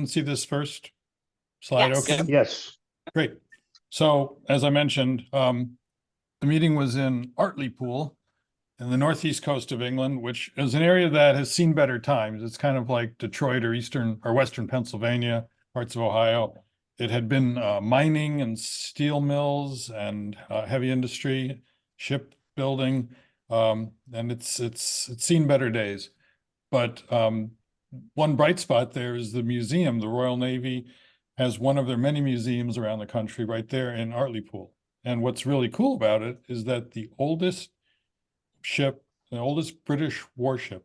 can see this first slide. Yes. Okay. Yes. Great. So as I mentioned, the meeting was in Hartlepool in the northeast coast of England, which is an area that has seen better times. It's kind of like Detroit or eastern or western Pennsylvania, parts of Ohio. It had been mining and steel mills and heavy industry, shipbuilding, and it's seen better days. But one bright spot there is the museum. The Royal Navy has one of their many museums around the country right there in Hartlepool. And what's really cool about it is that the oldest ship, the oldest British warship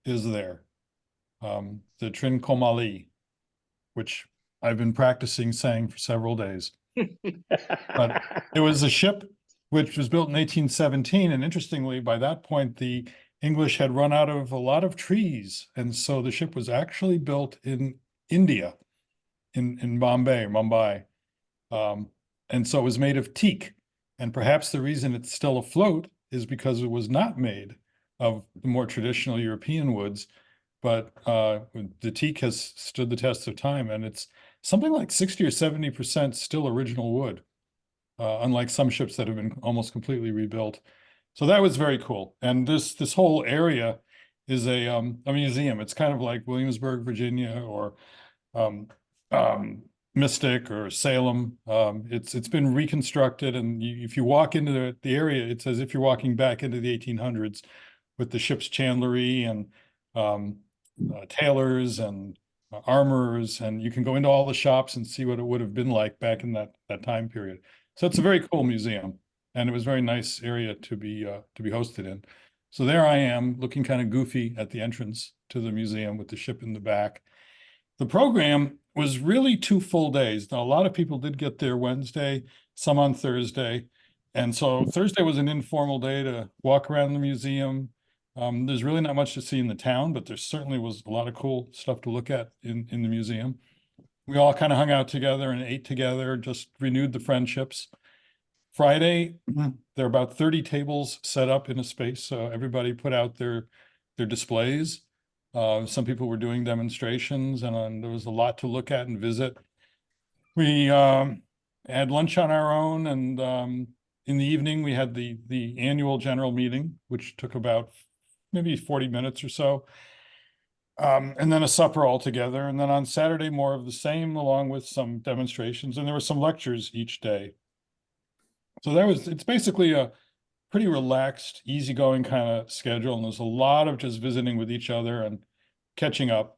is there, the Trincomalee, which I've been practicing saying for several days. But it was a ship which was built in 1817. And interestingly, by that point, the English had run out of a lot of trees. And so the ship was actually built in India, in Mumbai. And so it was made of teak. And perhaps the reason it's still afloat is because it was not made of the more traditional European woods, but the teak has stood the test of time, and it's something like 60 or 70% still original wood, unlike some ships that have been almost completely rebuilt. So that was very cool. And this whole area is a museum. It's kind of like Williamsburg, Virginia, or Mystic or Salem. It's been reconstructed, and if you walk into the area, it's as if you're walking back into the 1800s with the ship's chandlery and tailors and armorers, and you can go into all the shops and see what it would have been like back in that time period. So it's a very cool museum, and it was a very nice area to be hosted in. So there I am, looking kind of goofy at the entrance to the museum with the ship in the back. The program was really 2 full days. Now, a lot of people did get there Wednesday, some on Thursday. And so Thursday was an informal day to walk around the museum. There's really not much to see in the town, but there certainly was a lot of cool stuff to look at in the museum. We all kind of hung out together and ate together, just renewed the friendships. Friday, there are about 30 tables set up in a space. So everybody put out their displays. Some people were doing demonstrations, and there was a lot to look at and visit. We had lunch on our own, and in the evening we had the annual general meeting, which took about maybe 40 minutes or so, and then a supper all together. And then on Saturday, more of the same, along with some demonstrations, and there were some lectures each day. So it's basically a pretty relaxed, easygoing kind of schedule, and there's a lot of just visiting with each other and catching up.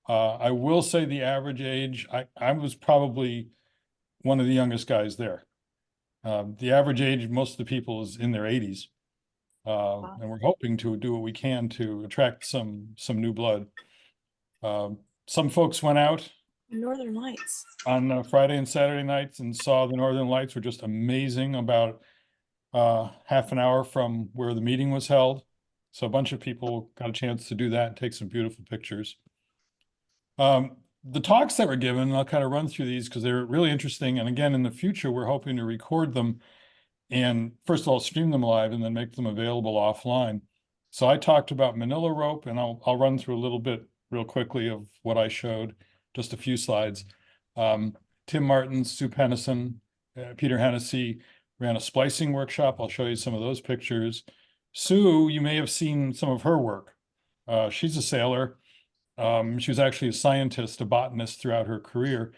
I will say the average age, I was probably one of the youngest guys there. The average age of most of the people is in their 80s. Wow. And we're hoping to do what we can to attract some new blood. Some folks went out Northern Lights on Friday and Saturday nights and saw the Northern Lights. Were just amazing, about half an hour from where the meeting was held. So a bunch of people got a chance to do that and take some beautiful pictures. The talks that were given, I'll kind of run through these because they're really interesting. And again, in the future, we're hoping to record them and first of all, stream them live and then make them available offline. So I talked about Manila rope, and I'll run through a little bit real quickly of what I showed, just a few slides. Tim Martin, Sue Pennison, Peter Hennessy ran a splicing workshop. I'll show you some of those pictures. Sue, you may have seen some of her work. She's a sailor. She was actually a scientist, a botanist throughout her career.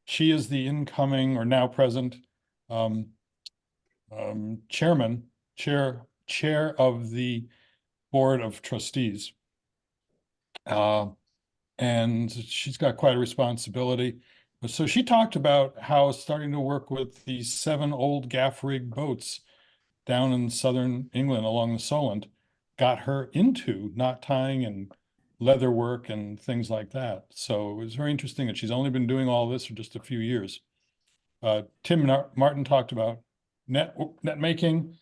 She is the incoming or now present chair of the board of trustees. And she's got quite a responsibility. So she talked about how starting to work with these 7 old gaff rig boats down in southern England along the Solent got her into knot tying and leather work and things like that. So it was very interesting that she's only been doing all this for just a few years. Tim Martin talked about net making.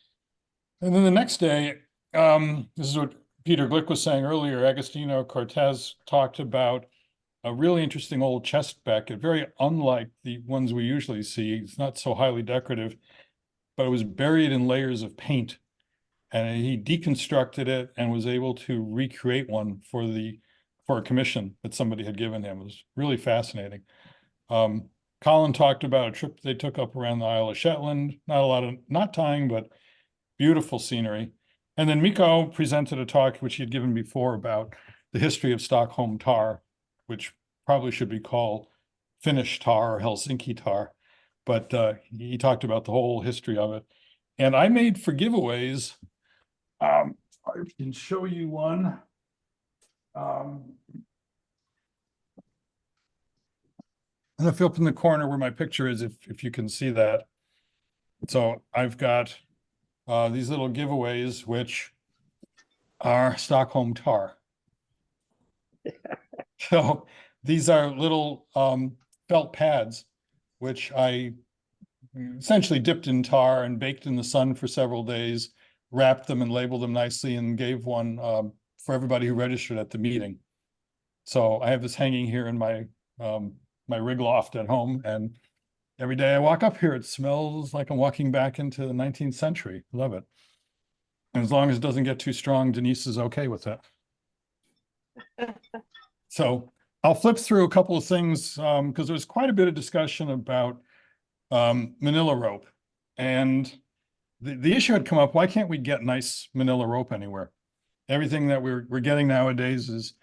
And then the next day, this is what Peter Glick was saying earlier, Agostino Cortez talked about a really interesting old chest becket, very unlike the ones we usually see. It's not so highly decorative, but it was buried in layers of paint. And he deconstructed it and was able to recreate one for the for a commission that somebody had given him. It was really fascinating. Colin talked about a trip they took up around the Isle of Shetland. Not a lot of knot tying, but beautiful scenery. And then Mikko presented a talk which he had given before about the history of Stockholm tar, which probably should be called Finnish tar or Helsinki tar. But he talked about the whole history of it. And I made for giveaways. I can show you one. And if you up in the corner where my picture is, if you can see that. So I've got these little giveaways, which are Stockholm tar. So these are little felt pads, which I essentially dipped in tar and baked in the sun for several days, wrapped them and labeled them nicely, and gave one for everybody who registered at the meeting. So I have this hanging here in my my rig loft at home, and every day I walk up here, it smells like I'm walking back into the 19th century. Love it. And as long as it doesn't get too strong, Denise is okay with it. So I'll flip through a couple of things because there's quite a bit of discussion about manila rope. And the issue had come up, why can't we get nice manila rope anywhere? Everything that we're getting nowadays is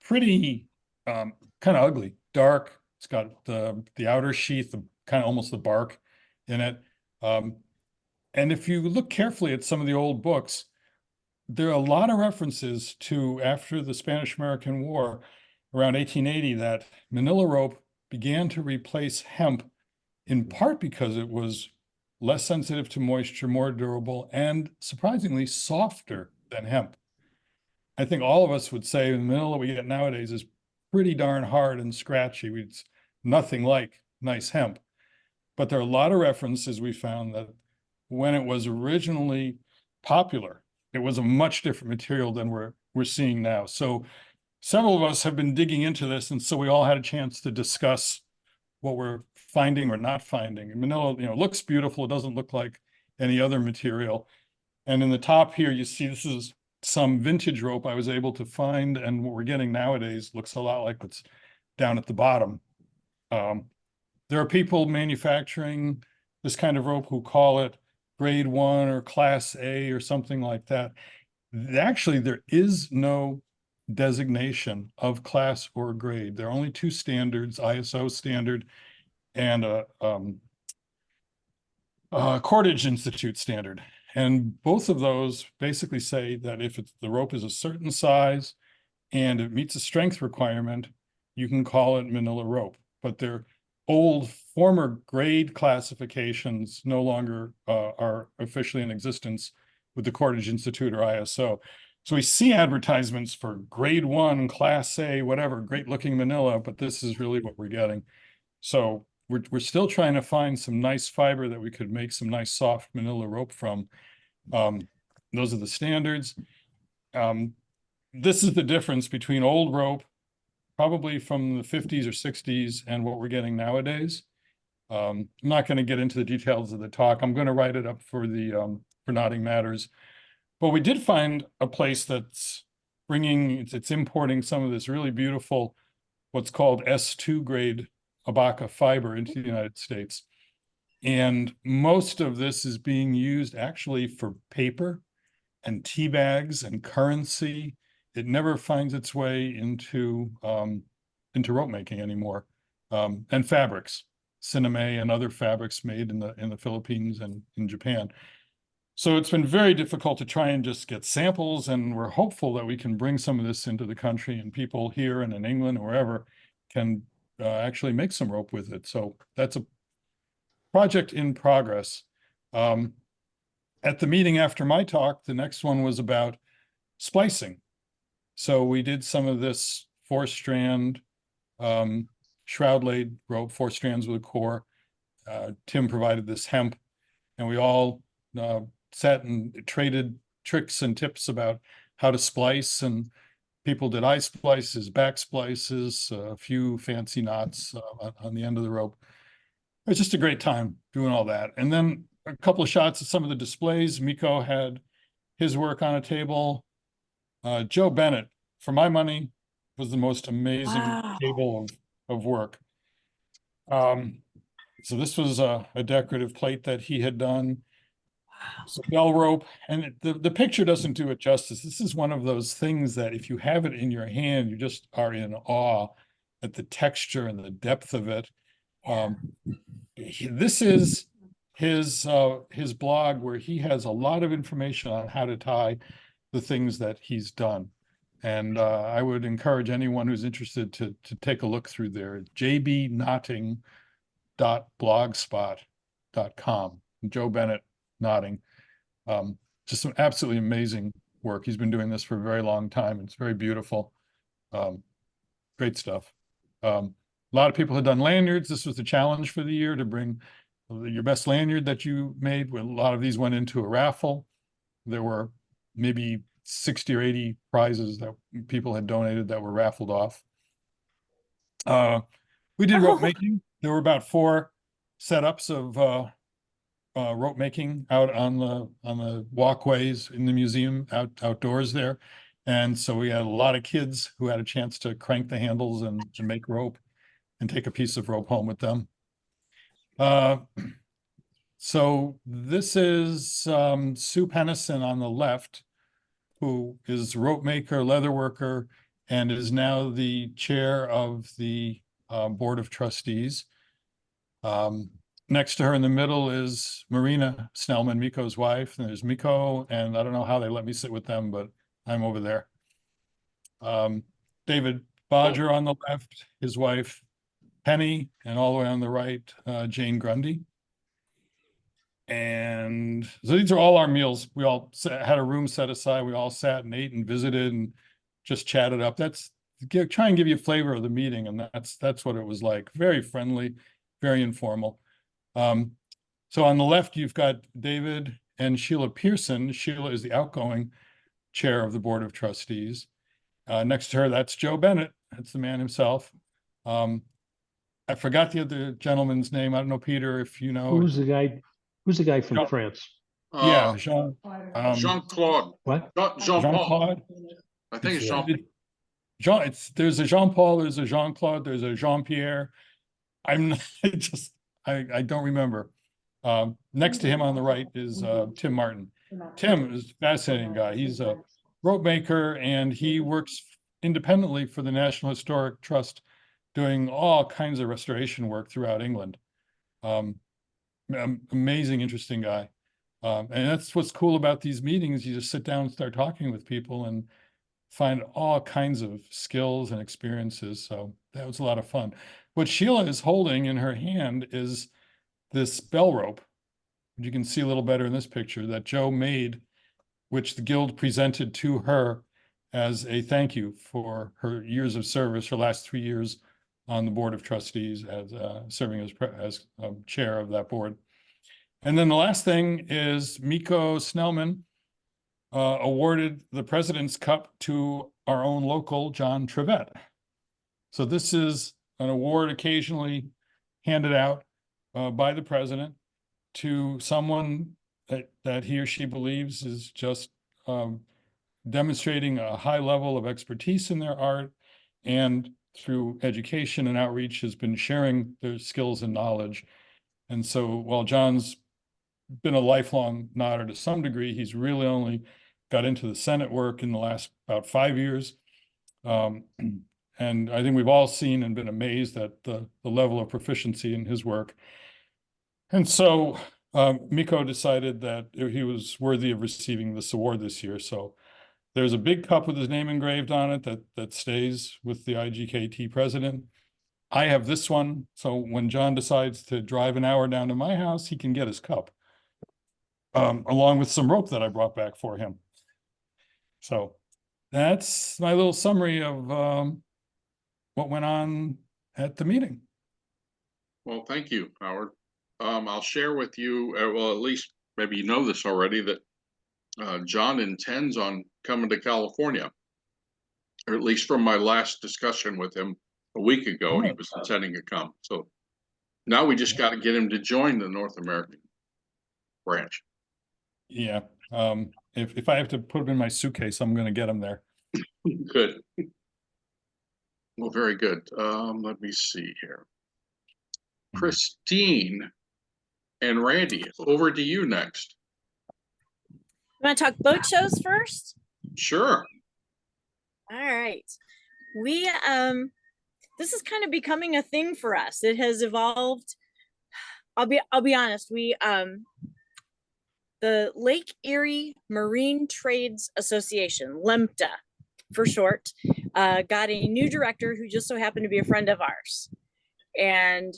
pretty kind of ugly, dark. It's got the outer sheath, kind of almost the bark in it. And if you look carefully at some of the old books, there are a lot of references to after the Spanish-American War around 1880 that manila rope began to replace hemp in part because it was less sensitive to moisture, more durable, and surprisingly softer than hemp. I think all of us would say the manila we get nowadays is pretty darn hard and scratchy. It's nothing like nice hemp. But there are a lot of references we found that when it was originally popular, it was a much different material than we're seeing now. So several of us have been digging into this, and so we all had a chance to discuss what we're finding or not finding. And manila, looks beautiful. It doesn't look like any other material. And in the top here, you see this is some vintage rope I was able to find, and what we're getting nowadays looks a lot like what's down at the bottom. There are people manufacturing this kind of rope who call it grade 1 or class A or something like that. Actually, there is no designation of class or grade. There are only two standards, ISO standard and a Cordage Institute standard. And both of those basically say that if the rope is a certain size and it meets a strength requirement, you can call it manila rope. But they're old former grade classifications no longer are officially in existence with the Cordage Institute or ISO. So we see advertisements for grade 1, class A, whatever, great looking manila, but this is really what we're getting. So we're still trying to find some nice fiber that we could make some nice soft manila rope from. Those are the standards. This is the difference between old rope, probably from the 50s or 60s, and what we're getting nowadays. I'm not going to get into the details of the talk. I'm going to write it up for the for Knotting Matters. But we did find a place that's it's importing some of this really beautiful, what's called S2 grade Abaca fiber into the United States. And most of this is being used actually for paper and tea bags and currency. It never finds its way into rope making anymore. And fabrics, cineme and other fabrics made in the Philippines and in Japan. So it's been very difficult to try and just get samples, and we're hopeful that we can bring some of this into the country and people here and in England or wherever can actually make some rope with it. So that's a project in progress. At the meeting after my talk, the next one was about splicing. So we did some of this 4-strand shroud laid rope, 4 strands with a core. Tim provided this hemp, and we all sat and traded tricks and tips about how to splice, and people did eye splices, back splices, a few fancy knots on the end of the rope. It was just a great time doing all that. And then a couple of shots of some of the displays. Mikko had his work on a table. Joe Bennett, for my money, was the most amazing Wow. table of work. So this was a decorative plate that he had done. So bell rope, and the picture doesn't do it justice. This is one of those things that if you have it in your hand, you just are in awe at the texture and the depth of it. This is his blog where he has a lot of information on how to tie the things that he's done. And I would encourage anyone who's interested to take a look through there. jbknotting.blogspot.com. Joe Bennett knotting. Just some absolutely amazing work. He's been doing this for a very long time. It's very beautiful. Great stuff. A lot of people had done lanyards. This was the challenge for the year, to bring your best lanyard that you made. A lot of these went into a raffle. There were maybe 60 or 80 prizes that people had donated that were raffled off. We did rope making. There were about 4 setups of rope making out on the walkways in the museum outdoors there. And so we had a lot of kids who had a chance to crank the handles and make rope and take a piece of rope home with them. So this is Sue Pennison on the left, who is rope maker, leather worker, and is now the chair of the Board of Trustees. Next to her in the middle is Marina Snellman, Miko's wife. And there's Miko, and I don't know how they let me sit with them, but I'm over there. David Bodger on the left, his wife Penny, and all the way on the right, Jane Grundy. And so these are all our meals. We all had a room set aside. We all sat and ate and visited and just chatted up. That's try and give you a flavor of the meeting, and that's what it was like. Very friendly, very informal. So on the left, you've got David and Sheila Pearson. Sheila is the outgoing chair of the Board of Trustees. Next to her, that's Joe Bennett. That's the man himself. I forgot the other gentleman's name. I don't know, Peter, if you know. Who's the guy? Who's the guy from Jean- France? Yeah, Jean. Jean-Claude. What? Jean-Paul. Jean-Claude. I think it's Jean. There's a Jean-Paul. There's a Jean-Claude. There's a Jean-Pierre. I'm not, I don't remember. Next to him on the right is Tim Martin. Tim is a fascinating guy. He's a rope maker, and he works independently for the National Historic Trust, doing all kinds of restoration work throughout England. Amazing, interesting guy. And that's what's cool about these meetings. You just sit down and start talking with people and find all kinds of skills and experiences. So that was a lot of fun. What Sheila is holding in her hand is this bell rope. You can see a little better in this picture, that Joe made, which the Guild presented to her as a thank you for her years of service, her last 3 years on the Board of Trustees, as serving as chair of that board. And then the last thing is Miko Snellman awarded the President's Cup to our own local John Trevette. So this is an award occasionally handed out by the president to someone that he or she believes is just demonstrating a high level of expertise in their art, and through education and outreach has been sharing their skills and knowledge. And so while John's been a lifelong knotter to some degree, he's really only got into the Senate work in the last about 5 years. And I think we've all seen and been amazed at the level of proficiency in his work. And so Miko decided that he was worthy of receiving this award this year. So there's a big cup with his name engraved on it that stays with the IGKT president. I have this one, so when John decides to drive an hour down to my house, he can get his cup, along with some rope that I brought back for him. So that's my little summary of what went on at the meeting. Well, thank you, Howard. I'll share with you, well, at least maybe you know this already, that John intends on coming to California, or at least from my last discussion with him a week ago, he was intending to come. So now we just got to get him to join the North American branch. Yeah. If I have to put him in my suitcase, I'm going to get him there. Good. Well, very good. Let me see here. Christine and Randy, over to you next. You want to talk boat shows first? Sure. All right. We this is kind of becoming a thing for us. It has evolved. I'll be honest. We the Lake Erie Marine Trades Association, LEMTA for short, got a new director who just so happened to be a friend of ours. And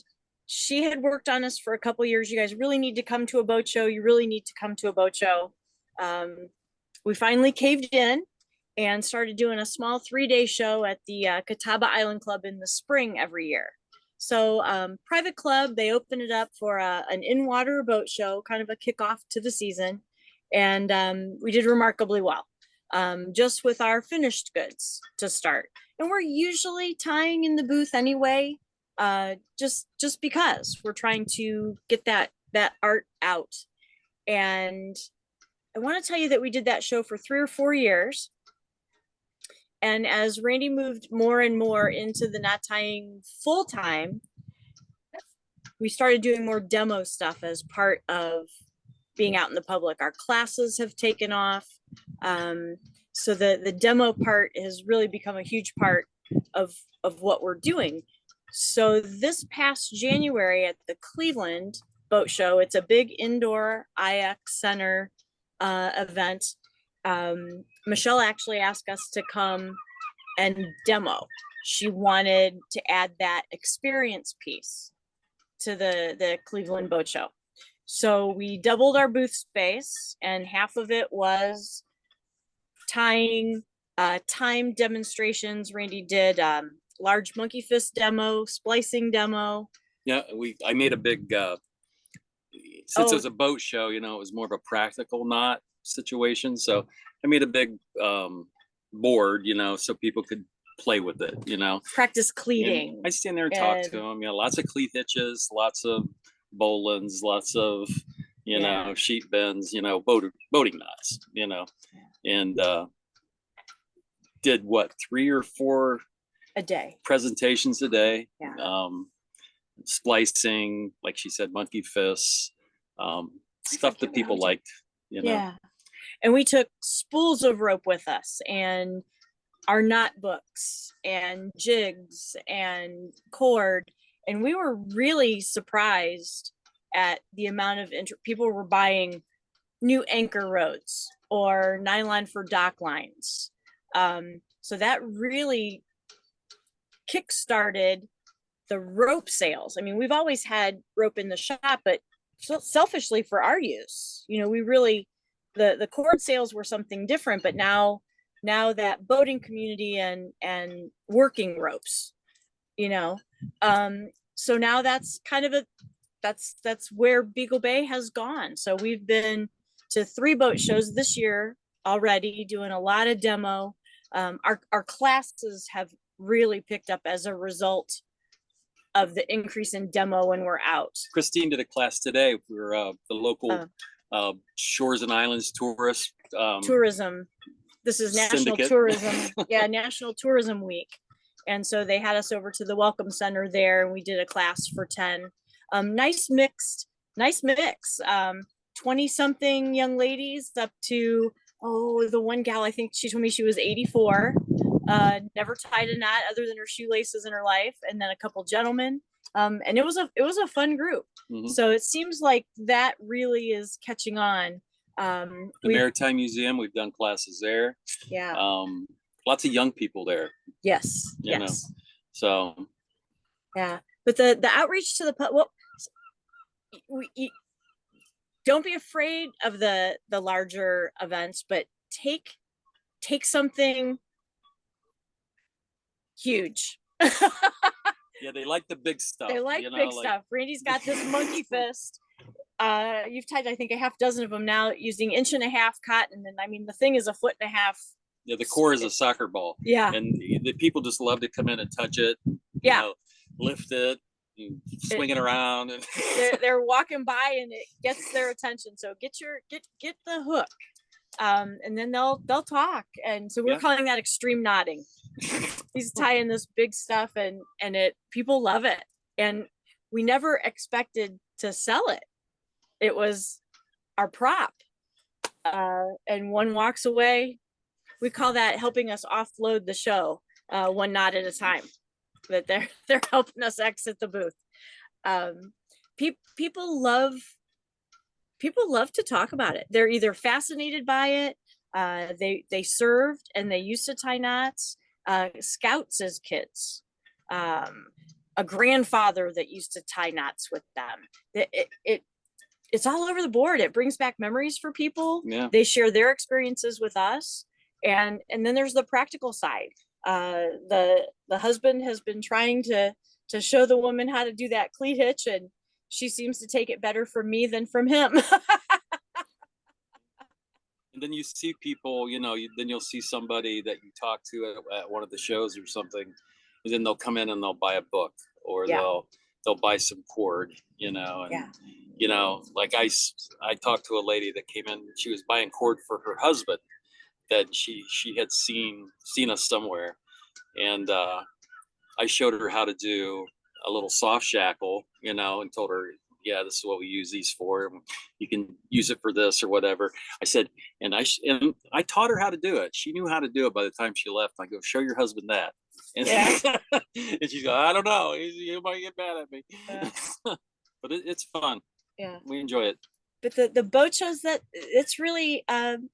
she had worked on us for a couple years. You guys really need to come to a boat show. You really need to come to a boat show. We finally caved in and started doing a small 3-day show at the Catawba Island Club in the spring every year. So private club, they opened it up for an in-water boat show, kind of a kickoff to the season. And we did remarkably well, just with our finished goods to start. And we're usually tying in the booth anyway, just because we're trying to get that art out. And I want to tell you that we did that show for 3 or 4 years. And as Randy moved more and more into the not tying full time, we started doing more demo stuff as part of being out in the public. Our classes have taken off. So the demo part has really become a huge part of what we're doing. So this past January at the Cleveland Boat Show, it's a big indoor IX center event. Michelle actually asked us to come and demo. She wanted to add that experience piece to the Cleveland Boat Show. So we doubled our booth space, and half of it was tying, time demonstrations. Randy did large monkey fist demo, splicing demo. Yeah, I made a big since it was a boat show, you know, it was more of a practical knot situation. So I made a big board, you know, so people could play with it, you know. Practice cleating. And I stand there and talk to them, you know, lots of cleat hitches, lots of bowlines, lots of, you know, sheet bends, you know, boating knots, you know, and did what, 3 or 4 a day presentations a day. Yeah. Splicing, like she said, monkey fists, stuff that people liked, you know. Yeah. And we took spools of rope with us, and our knot books and jigs and cord. And we were really surprised at the amount of people were buying new anchor rods or nylon for dock lines. So that really kickstarted the rope sales. I mean, we've always had rope in the shop, but selfishly for our use, you know, we really, the cord sales were something different, but now that boating community and working ropes, you know, so now that's kind of that's where Beagle Bay has gone. So we've been to 3 boat shows this year already, doing a lot of demo. Our classes have really picked up as a result of the increase in demo when we're out. Christine did a class today. We're the local Shores and Islands tourist tourism. This is National syndicate. Tourism. Yeah, National Tourism Week. And so they had us over to the Welcome Center there, and we did a class for 10. Nice mix. 20-something young ladies up to, the one gal, I think she told me she was 84. Never tied a knot other than her shoelaces in her life, and then a couple gentlemen. And it was a fun group. Mm-hmm. So it seems like that really is catching on. The Maritime Museum, we've done classes there. Yeah. Lots of young people there. Yes. You know, so. Yeah, but the outreach to the public. Well, don't be afraid of the larger events, but take something huge. Yeah, they like the big stuff. They like big stuff. Randy's got this monkey fist. You've tied, I think, a half dozen of them now using 1.5-inch cotton. And I mean, the thing is 1.5 feet. Yeah, the core is a soccer ball. Yeah. And the people just love to come in and touch it. You know, lift it, and swing it around. And they're walking by and it gets their attention. So get the hook. And then they'll talk. And so we're calling that extreme knotting. he's tying this big stuff, and people love it. And we never expected to sell it. It was our prop. And one walks away. We call that helping us offload the show, one knot at a time. That they're helping us exit the booth. People love to talk about it. They're either fascinated by it. They served and they used to tie knots. Scouts as kids. A grandfather that used to tie knots with them. It's all over the board. It brings back memories for people. Yeah. They share their experiences with us. And then there's the practical side. The husband has been trying to show the woman how to do that cleat hitch, and she seems to take it better from me than from him. And then you see people, then you'll see somebody that you talk to at one of the shows or something, and then they'll come in and they'll buy a book, or Yeah. they'll buy some cord, and Yeah. like I talked to a lady that came in, she was buying cord for her husband that she had seen us somewhere, and I showed her how to do a little soft shackle, and told her, yeah, this is what we use these for. You can use it for this or whatever. I said, and I taught her how to do it. She knew how to do it by the time she left. I go, show your husband that. And, Yeah. and she's going, I don't know. He might get mad at me. Yeah. But it's fun. Yeah. We enjoy it. But the boat shows, that it's really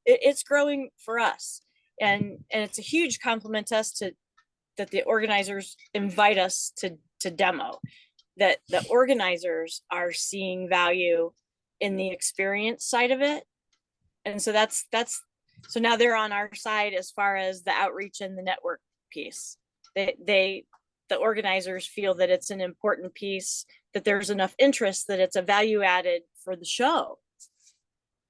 it's growing for us, and it's a huge compliment to us that the organizers invite us to demo, that the organizers are seeing value in the experience side of it. And so that's so now they're on our side as far as the outreach and the network piece. The organizers feel that it's an important piece, that there's enough interest, that it's a value added for the show.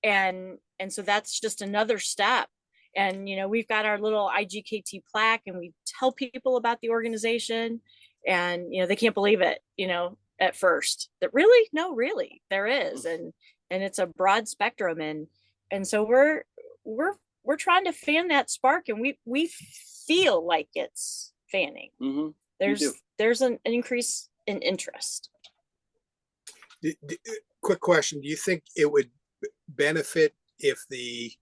And so that's just another step. And, we've got our little IGKT plaque, and we tell people about the organization, and, they can't believe it, at first, that really, no, really there is. And it's a broad spectrum. And so we're trying to fan that spark, and we feel like it's fanning. Mm-hmm. There's an increase in interest. Quick question. Do you think it would benefit if the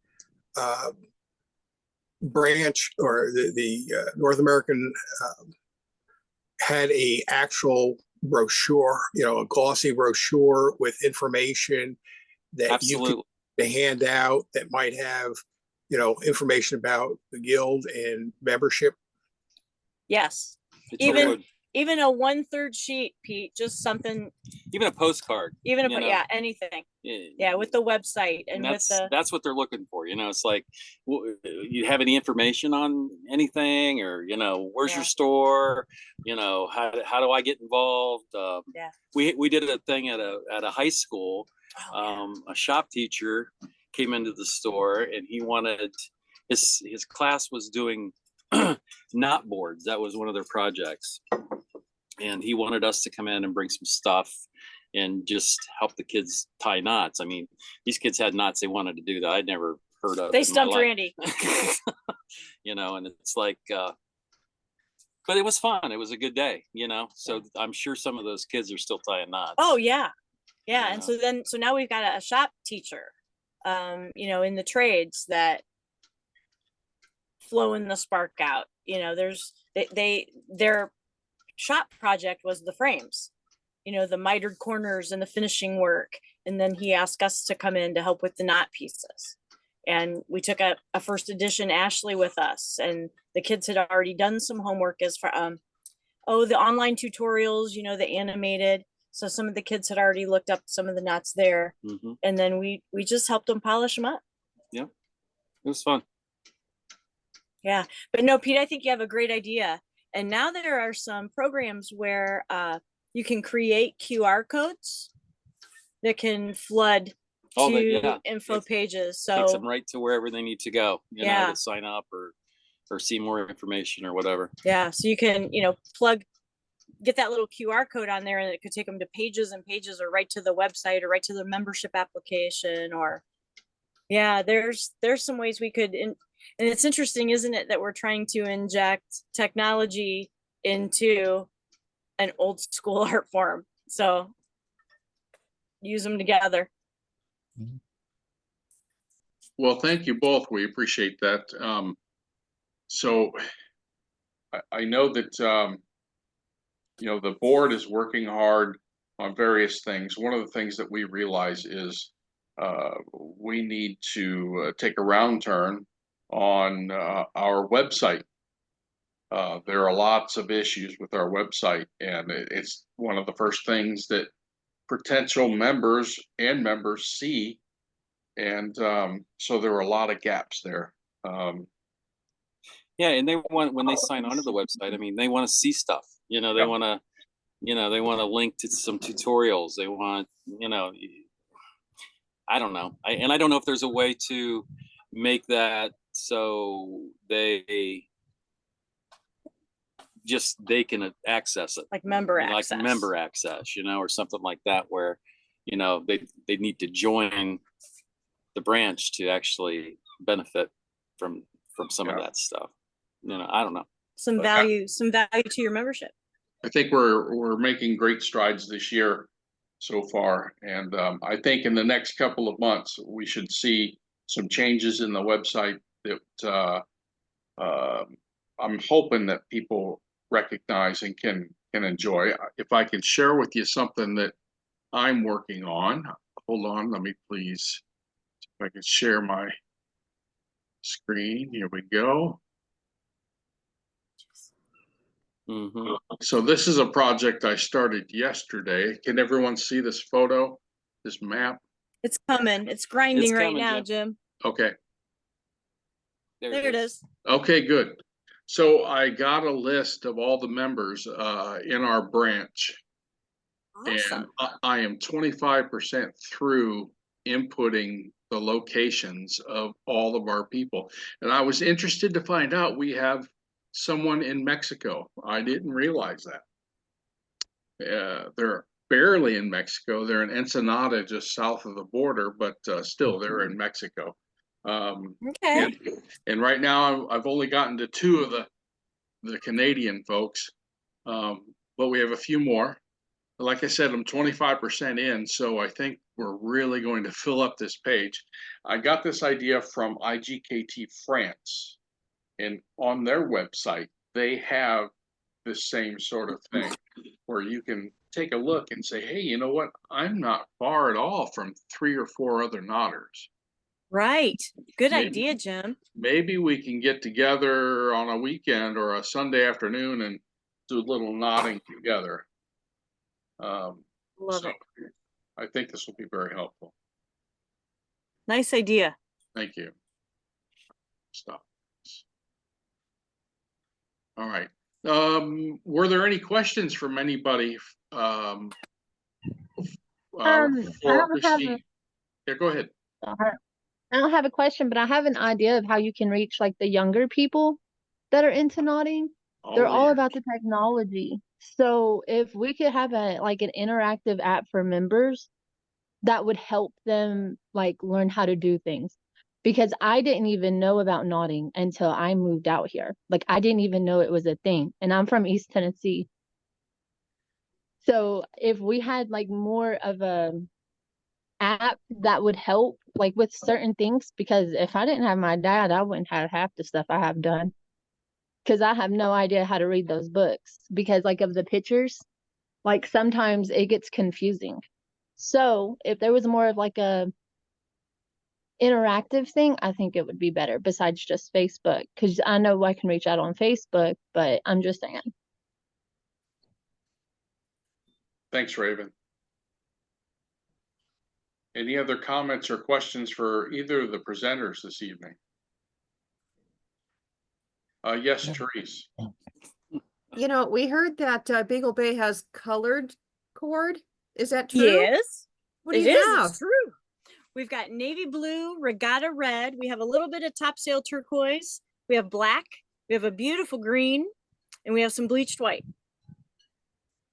branch or the North American had a actual brochure, a glossy brochure with information that Absolutely. you could hand out, that might have, information about the guild and membership? Yes. It sure would. Even a 1/3 sheet, Pete, just something, Even a postcard. yeah, anything. Yeah, with the website and with that's what they're looking for. It's like, you have any information on anything, or where's your store? How do I get involved? Yeah. We did a thing at a high school. A shop teacher came into the store, and he wanted his class was doing knot boards. That was one of their projects, and he wanted us to come in and bring some stuff and just help the kids tie knots. I mean, these kids had knots they wanted to do that I'd never heard of. They stumped Randy. And it's like, but it was fun. It was a good day, so I'm sure some of those kids are still tying knots. Oh yeah. Yeah. Yeah. And so now we've got a shop teacher, in the trades, that flowing the spark out. Their shop project was the frames, the mitered corners and the finishing work. And then he asked us to come in to help with the knot pieces. And we took a first edition Ashley with us, and the kids had already done some homework as for the online tutorials, the animated. So some of the kids had already looked up some of the knots there. Mm-hmm. And then we just helped them polish them up. Yeah, it was fun. Yeah, but no, Pete, I think you have a great idea. And now there are some programs where you can create QR codes that can flood to info pages. So takes them right to wherever they need to go, Yeah. To sign up or see more information or whatever. yeah, so you can, get that little QR code on there, and it could take them to pages and pages, or right to the website, or right to the membership application, or there's some ways we could And it's interesting, isn't it, that we're trying to inject technology into an old school art form. So use them together. Well, thank you both. We appreciate that. So I know that, the board is working hard on various things. One of the things that we realize is we need to take a round turn on our website. There are lots of issues with our website, and it's one of the first things that potential members see. And so there are a lot of gaps there. Yeah, and they want, when they sign onto the website, I mean, they want to see stuff. They Yep. want to, they want to link to some tutorials. They want, I don't know. I don't know if there's a way to make that so they can access it, Like member like access. member access, or something like that, where, they need to join the branch to actually benefit from some of Yeah. that stuff. I don't know. Some value to your membership. I think we're making great strides this year so far, and I think in the next couple of months we should see some changes in the website that I'm hoping that people recognize and can enjoy. If I can share with you something that I'm working on, hold on, let me please, if I can share my screen. Here we go. Mm-hmm. So this is a project I started yesterday. Can everyone see this photo, this map? It's coming. It's grinding It's right coming, now, Jim. Jim. Okay. There it is. Okay, good. So I got a list of all the members in our branch, and Awesome. I am 25% through inputting the locations of all of our people. And I was interested to find out we have someone in Mexico. I didn't realize that. They're barely in Mexico. They're in Ensenada, just south of the border, but still they're in Mexico. Okay. And right now I've only gotten to 2 of the Canadian folks, but we have a few more. Like I said, I'm 25% in, so I think we're really going to fill up this page. I got this idea from IGKT France, and on their website, they have the same sort of thing where you can take a look and say, hey, you know what? I'm not far at all from 3 or 4 other knotters. Right. Good Maybe- idea, Jim. Maybe we can get together on a weekend or a Sunday afternoon and do a little knotting together. Love it. I think this will be very helpful. Nice idea. Thank you. Stop. All right. Were there any questions from anybody? I Before don't have proceed? Yeah, go ahead. I don't have a question, but I have an idea of how you can reach like the younger people that are into knotting. They're all yeah. about the technology. So if we could have an interactive app for members, that would help them like learn how to do things. Because I didn't even know about knotting until I moved out here. Like I didn't even know it was a thing. And I'm from East Tennessee. So if we had like more of a app that would help like with certain things, because if I didn't have my dad, I wouldn't have half the stuff I have done. Because I have no idea how to read those books because like of the pictures, like sometimes it gets confusing. So if there was more of like a interactive thing, I think it would be better besides just Facebook. Because I know I can reach out on Facebook, but I'm just saying. Thanks, Raven. Any other comments or questions for either of the presenters this evening? Yes, Therese. We heard that Beagle Bay has colored cord. Is that true? Yes. What do It you is. have? It's true. We've got navy blue, regatta red. We have a little bit of topsail turquoise. We have black. We have a beautiful green, and we have some bleached white.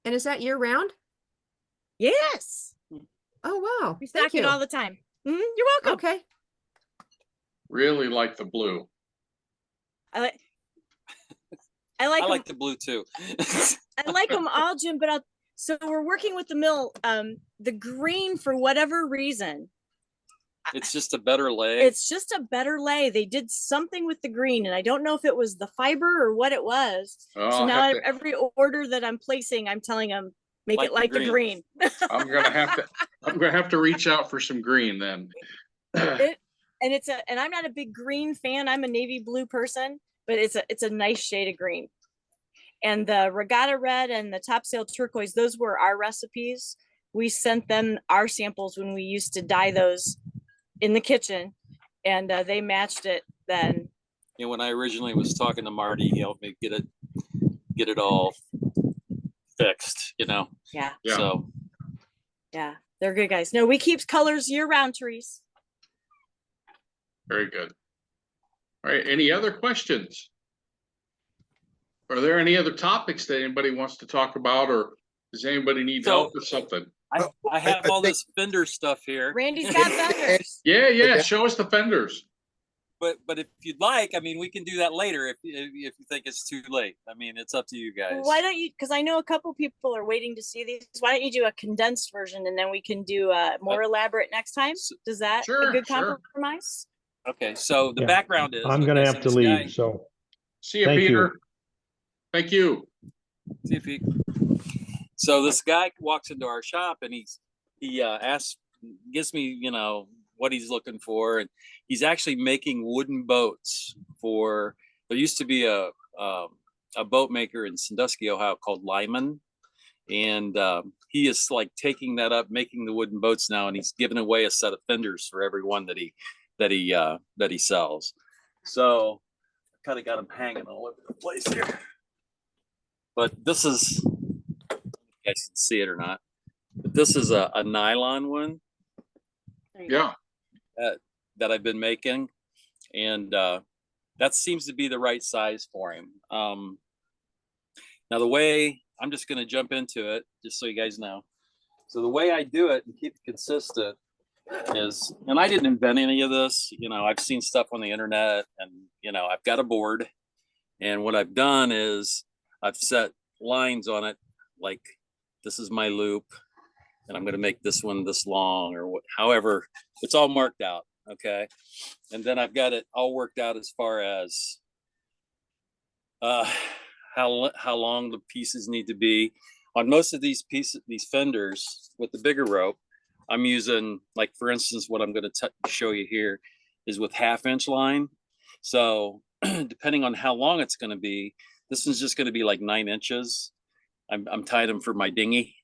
And is that year round? Yes. Oh, wow. We Thank stock it you. all the time. You're welcome. Okay. Really like the blue. I like I I like 'em- like the blue too. I like them all, Jim, but so we're working with the mill. The green, for whatever reason, It's just a better lay. it's just a better lay. They did something with the green, and I don't know if it was the fiber or what it was. Oh, So I'll now have to- every order that I'm placing, I'm telling them make it like the green. I'm gonna have to reach out for some green then. And I'm not a big green fan. I'm a navy blue person, but it's a nice shade of green. And the regatta red and the topsail turquoise, those were our recipes. We sent them our samples when we used to dye those in the kitchen, and they matched it then. And when I originally was talking to Marty, he helped me get it all fixed, you know. Yeah, Yeah. So yeah, they're good guys. No, we keep colors year round, Therese. Very good. All right, any other questions? Are there any other topics that anybody wants to talk about, or does anybody need So- help with something? I have I all think- this Fender stuff here. Randy's got vendors. Yeah, show us the fenders. But if you'd like, I mean, we can do that later if you think it's too late. I mean, it's up to you guys. Well, why don't you? Because I know a couple people are waiting to see these. Why don't you do a condensed version, and then we can do a more elaborate next time? Does that Sure, a good sure. compromise? Okay, so the Yeah. background is I'm gonna okay, so have to this leave, guy- so See you, Thank you. Peter. Thank you. See if he. So this guy walks into our shop and he asks, gives me, you know, what he's looking for, and he's actually making wooden boats for. There used to be a boat maker in Sandusky, Ohio called Lyman, and he is like taking that up, making the wooden boats now, and he's giving away a set of fenders for every one that he sells. So I kind of got him hanging all over the place here. But this is, you guys can see it or not, but this is a nylon one There you go. Yeah, that I've been making. And that seems to be the right size for him. Now the way, I'm just going to jump into it, just so you guys know. So the way I do it and keep it consistent is, and I didn't invent any of this, you know, I've seen stuff on the internet, and, you know, I've got a board, and what I've done is I've set lines on it, like this is my loop, and I'm going to make this one this long, or however, it's all marked out. Okay. And then I've got it all worked out as far as how long the pieces need to be. On most of these pieces, these fenders with the bigger rope, I'm using, like, for instance, what I'm going to show you here is with 1/2 inch line. So depending on how long it's going to be, this one's just going to be like 9 inches. I'm tying them for my dinghy.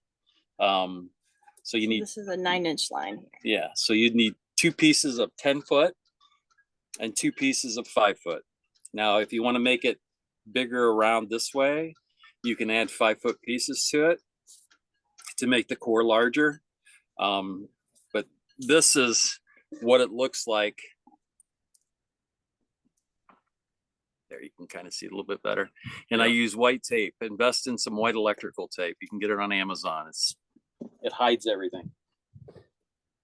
So you need, This is a 9-inch line. yeah, so you'd need 2 pieces of 10 foot and 2 pieces of 5 foot. Now, if you want to make it bigger around this way, you can add 5 foot pieces to it to make the core larger. But this is what it looks like. There, you can kind of see a little bit better. And I use white tape. Invest in some white electrical tape. You can get it on Amazon. It hides everything.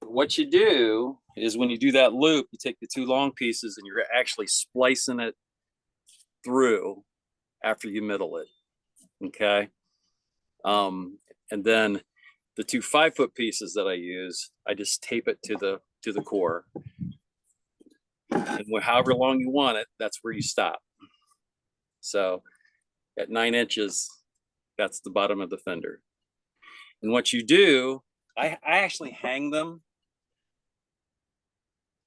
What you do is when you do that loop, you take the 2 long pieces and you're actually splicing it through after you middle it. Okay. And then the 2 5 foot pieces that I use, I just tape it to the core. And however long you want it, that's where you stop. So at 9 inches, that's the bottom of the fender. And what you do, I actually hang them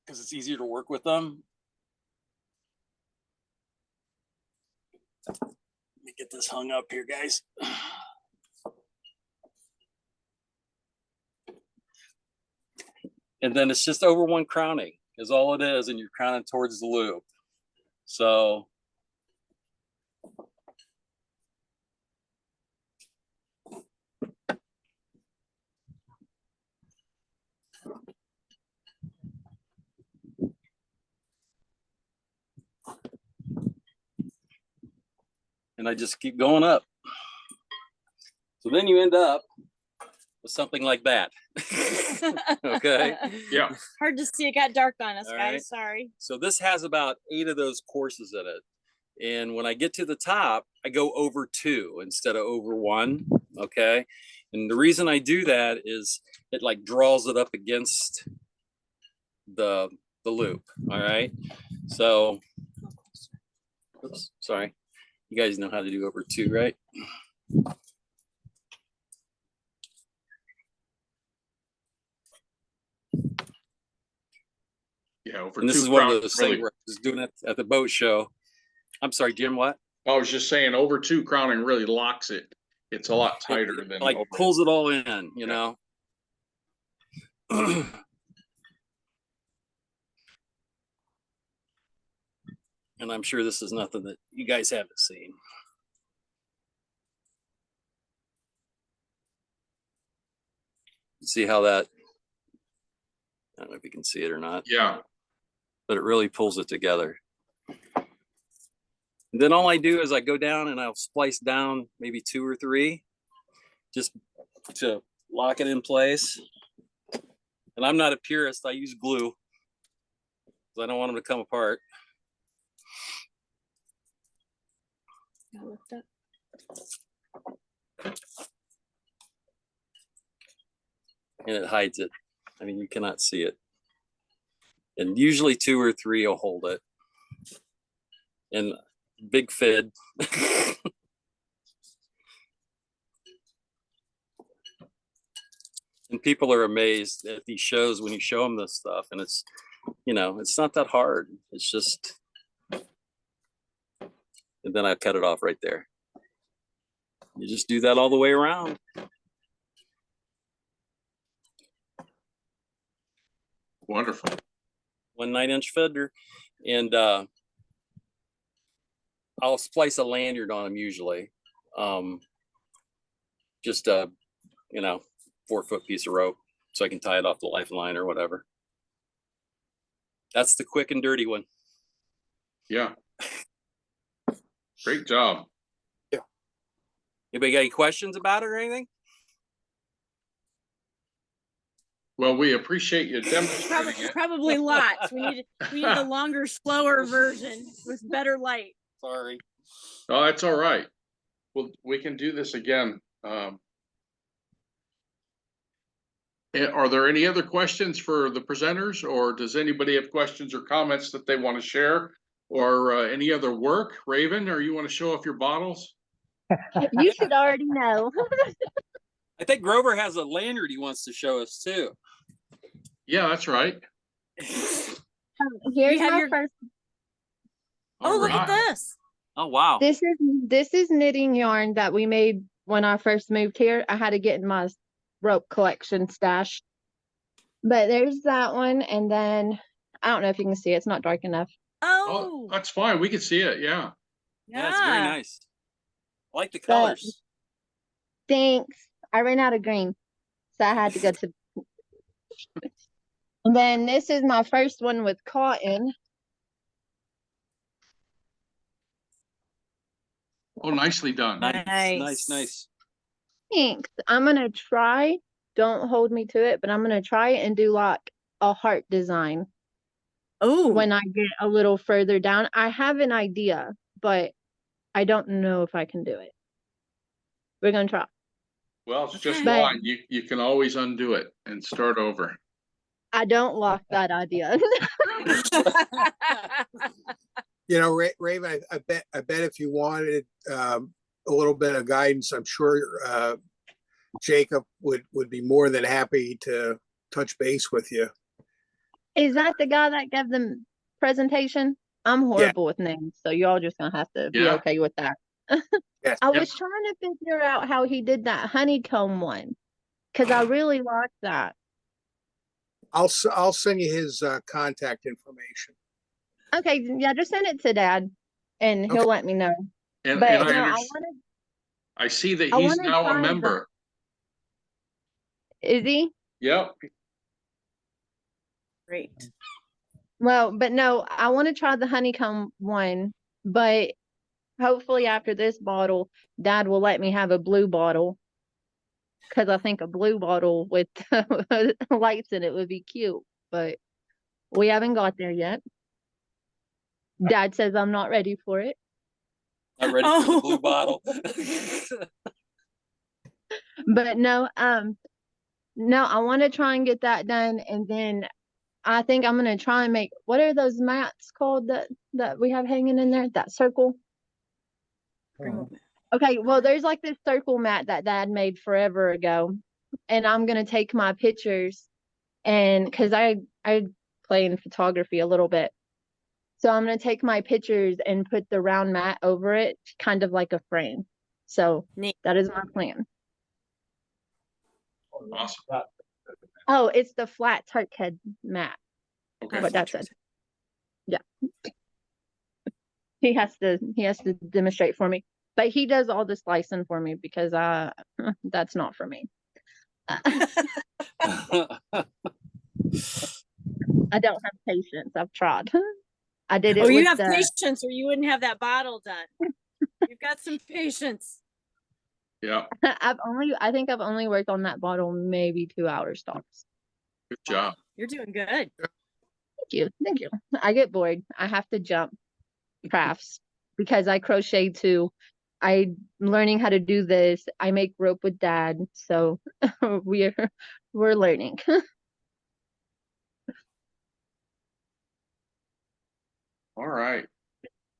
because it's easier to work with them. Let me get this hung up here, guys. And then it's just over one crowning is all it is, and you're crowning towards the loop. So and I just keep going up. So then you end up with something like that. Okay. yeah. Hard to see. It got dark on us, All guys. right. Sorry. So this has about 8 of those courses in it. And when I get to the top, I go over 2 instead of over 1. Okay. And the reason I do that is it like draws it up against the loop. All right. So, oops, sorry. You guys know how to do over 2, right? Yeah, over And this 2 is one of crowning those really, things where I was doing it at the boat show. I'm sorry, Jim, what? I was just saying over 2 crowning really locks it. It's a lot tighter It, than like over. pulls it all in, you know. And I'm sure this is nothing that you guys haven't seen. See how that, I don't know if you can see it or not, Yeah, but it really pulls it together. And then all I do is I go down and I'll splice down maybe 2 or 3 just to lock it in place. And I'm not a purist. I use glue because I don't want them to come apart. And it hides it. I mean, you cannot see it. And usually 2 or 3 will hold it. And big fid. And people are amazed at these shows when you show them this stuff. And it's, you know, it's not that hard. It's just, and then I cut it off right there. You just do that all the way around. wonderful. 1 9-inch fender. And I'll splice a lanyard on them usually. Just a, you know, 4-foot piece of rope so I can tie it off the lifeline or whatever. That's the quick and dirty one. Yeah. Great job. Anybody got any questions about it or anything? Well, we appreciate you demonstrating it. Probably lots. We need a longer, slower version with better light. Sorry. Oh, that's all right. Well, we can do this again. Are there any other questions for the presenters, or does anybody have questions or comments that they want to share, or any other work? Raven, or you want to show off your bottles? You should already know. I think Grover has a lanyard he wants to show us too. Yeah, that's right. Here's have my your- first. Oh, look at Alright. this. Oh, wow. This is knitting yarn that we made when I first moved here. I had to get in my rope collection stash. But there's that one, and then I don't know if you can see it. It's not dark enough. Oh, Oh, that's fine. We can see it. Yeah. Yeah, it's very nice. I like the But- colors. Thanks. I ran out of green, so I had to go to. And then this is my first one with cotton. Oh, nicely done. Nice. Thanks. I'm gonna try. Don't hold me to it, but I'm gonna try it and do like a heart design Oh, when I get a little further down. I have an idea, but I don't know if I can do it. We're gonna try. Well, it's just Okay. But- fine. You can always undo it and start over. I don't like that idea. You know, Raven, I bet if you wanted a little bit of guidance, I'm sure Jacob would be more than happy to touch base with you. Is that the guy that gave the presentation? I'm horrible with names, so y'all just gonna have to be Yeah. okay with that. Yes. I Yep. was trying to figure out how he did that honeycomb one, because I really like that. I'll send you his contact information. Okay, yeah, just send it to Dad, and he'll Okay. let me know. And, But and no, I see that I he's wanna now try a the- member. Is he? Yep. great. Well, but no, I want to try the honeycomb one, but hopefully after this bottle, Dad will let me have a blue bottle. Because I think a blue bottle with lights in it would be cute, but we haven't got there yet. Dad says I'm not ready for it. Not ready for the blue Oh. bottle. But no, no, I want to try and get that done, and then I think I'm gonna try and make, what are those mats called that we have hanging in there? That circle. Okay, well, there's like this circle mat that Dad made forever ago, and I'm gonna take my pictures, and because I play in photography a little bit, so I'm gonna take my pictures and put the round mat over it, kind of like a frame. So Neat. that is my plan. Awesome. Oh, it's the flat Turk head mat. Okay. What Dad said. Yeah. He has to demonstrate for me. But he does all the slicing for me because that's not for me. I don't have patience. I've tried. I did it Oh, you with have the, patience or you wouldn't have that bottle done. You've got some patience. Yeah, I think I've only worked on that bottle maybe 2 hours tops. good job. You're doing good. Thank you. Thank you. I get bored. I have to jump crafts because I crochet too. I'm learning how to do this. I make rope with Dad. So we're learning. All right.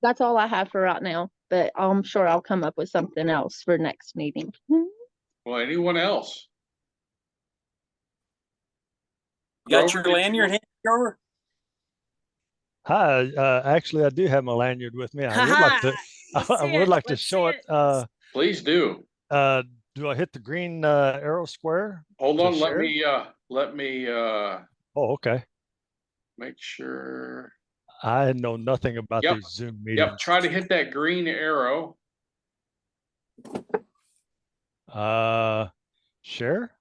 That's all I have for right now, but I'm sure I'll come up with something else for next meeting. Well, anyone else? Got your Grover, lanyard, hand, Grover? Hi, actually, I do have my lanyard with me. I would like to, Let's I see would it. like to Let's show see it. Please do. Do I hit the green arrow square? Hold to on, let share? me Oh, okay. make sure. I know nothing about Yep. these Zoom meetings. Yep, try to hit that green arrow. Share?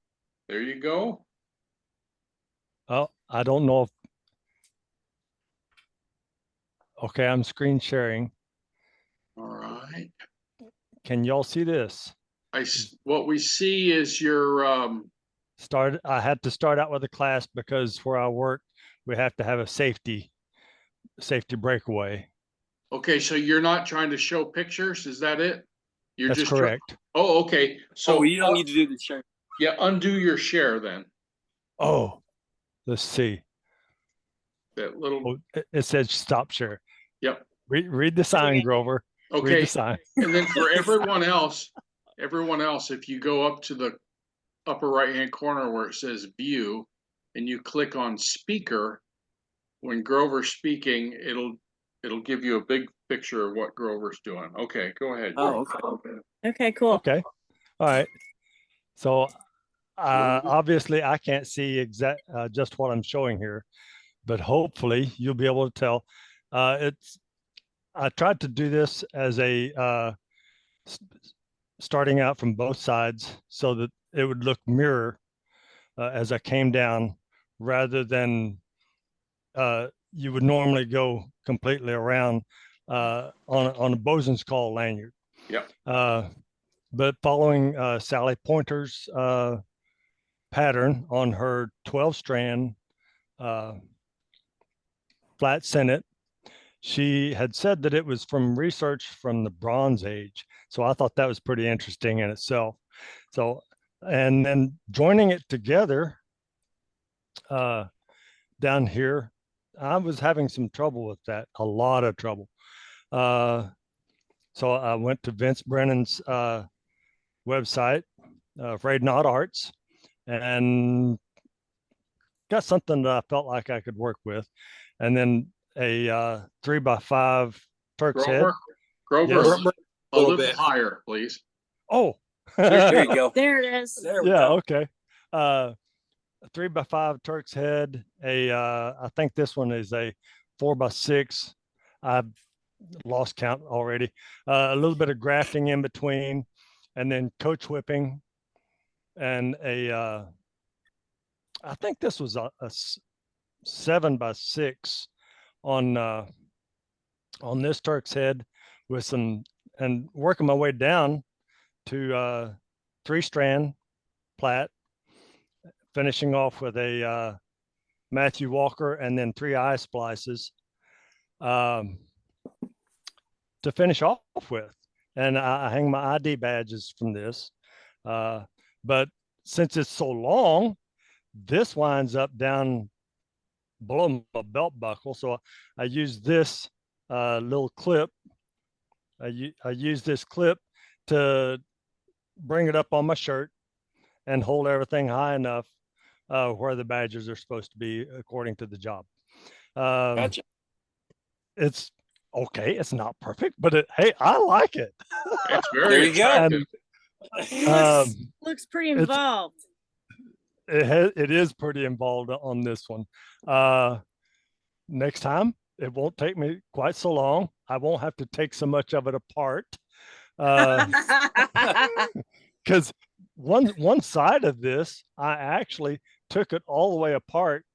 There you go. Oh, I don't know if. Okay, I'm screen sharing. All right. Can y'all see this? What we see is your I had to start out with a class because where I work, we have to have a safety breakaway. okay, so you're not trying to show pictures, is that it? You're That's just correct. Oh, okay. So Oh, you don't need to do the share. yeah, undo your share then. Oh, let's see. That little Oh, it says stop share. Yep. Read the sign, Grover. Read Okay. the sign. And then for everyone else, if you go up to the upper right-hand corner where it says view and you click on speaker, when Grover's speaking, it'll give you a big picture of what Grover's doing. Okay, go ahead. Oh, Grover. okay. Okay, cool. Okay. All right. So obviously I can't see just what I'm showing here, but hopefully you'll be able to tell. I tried to do this as a starting out from both sides so that it would look mirror as I came down, rather than you would normally go completely around on a bosun's call lanyard. Yep. But following Sally Pointer's pattern on her 12-strand flat Senate, she had said that it was from research from the Bronze Age. So I thought that was pretty interesting in itself. So, and then joining it together down here, I was having some trouble with that, a lot of trouble. So I went to Vince Brennan's website, Afraid Not Arts, and got something that I felt like I could work with. And then a 3x5 Turk's head. Grover, Yes. a little bit higher, please. Oh, There you go. There it is. There we yeah, go. okay. A 3x5 Turk's head. I think this one is a 4x6. I've lost count already. A little bit of grafting in between, and then coach whipping, and I think this was a 7x6 on this Turk's head with some, and working my way down to 3-strand plat, finishing off with a Matthew Walker and then 3 eye splices to finish off with. and I hang my ID badges from this. But since it's so long, this winds up down below my belt buckle. So I use this little clip. I use this clip to bring it up on my shirt and hold everything high enough where the badges are supposed to be according to the job. Gotcha. It's okay. It's not perfect, but hey, I like it. It's There very you go. attractive. Looks pretty it's- involved. It is pretty involved on this one. Next time, it won't take me quite so long. I won't have to take so much of it apart. Because one side of this, I actually took it all the way apart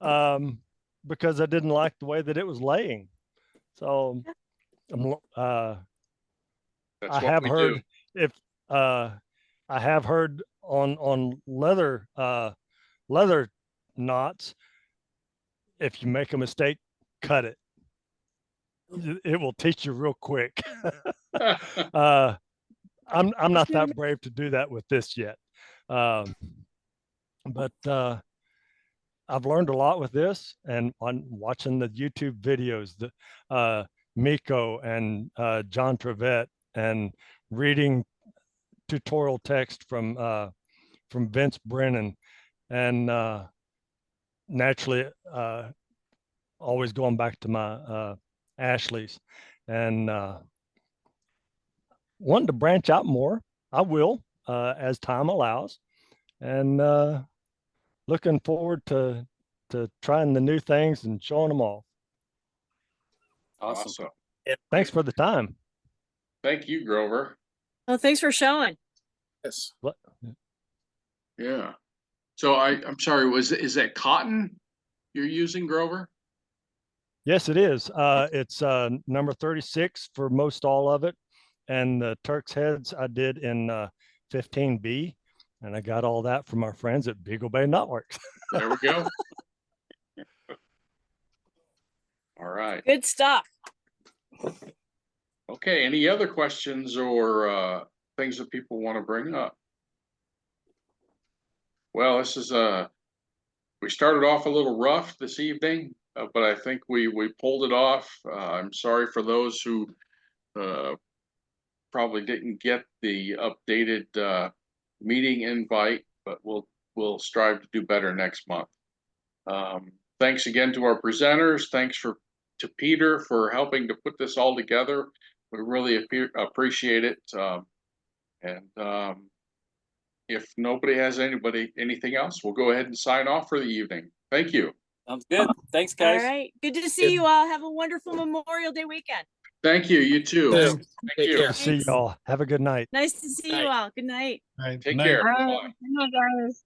because I didn't like the way that it was laying. So That's I what have we heard do. if I have heard on leather knots, if you make a mistake, cut it. It will teach you real quick. I'm not that brave to do that with this yet. But I've learned a lot with this, and on watching the YouTube videos, the Miko and John Trevette, and reading tutorial text from Vince Brennan, and naturally always going back to my Ashley's, and wanting to branch out more. I will as time allows, and looking forward to trying the new things and showing them off. Awesome. Awesome. Thanks for the time. Thank you, Grover. Well, thanks for showing. Yes. Yeah. So I'm sorry, is that cotton you're using, Grover? Yes, it is. It's number 36 for most all of it. And the Turk's heads I did in 15B. And I got all that from our friends at Beagle Bay Knotworks. There we go. All right. Good stuff. Okay, any other questions or things that people want to bring up? Well, this is we started off a little rough this evening, but I think we pulled it off. I'm sorry for those who probably didn't get the updated meeting invite, but we'll strive to do better next month. Thanks again to our presenters. Thanks to Peter for helping to put this all together. We really appreciate it. If nobody has anything else, we'll go ahead and sign off for the evening. Thank you. Sounds good. Thanks, All guys. right. Good to see you all. Have a wonderful Memorial Day weekend. Thank you. You too. Yeah. Thank Take you. care. See y'all. Have a good night. Nice to see you all. Good night. Right. Take Night. care. All Bye. right. Good night, guys.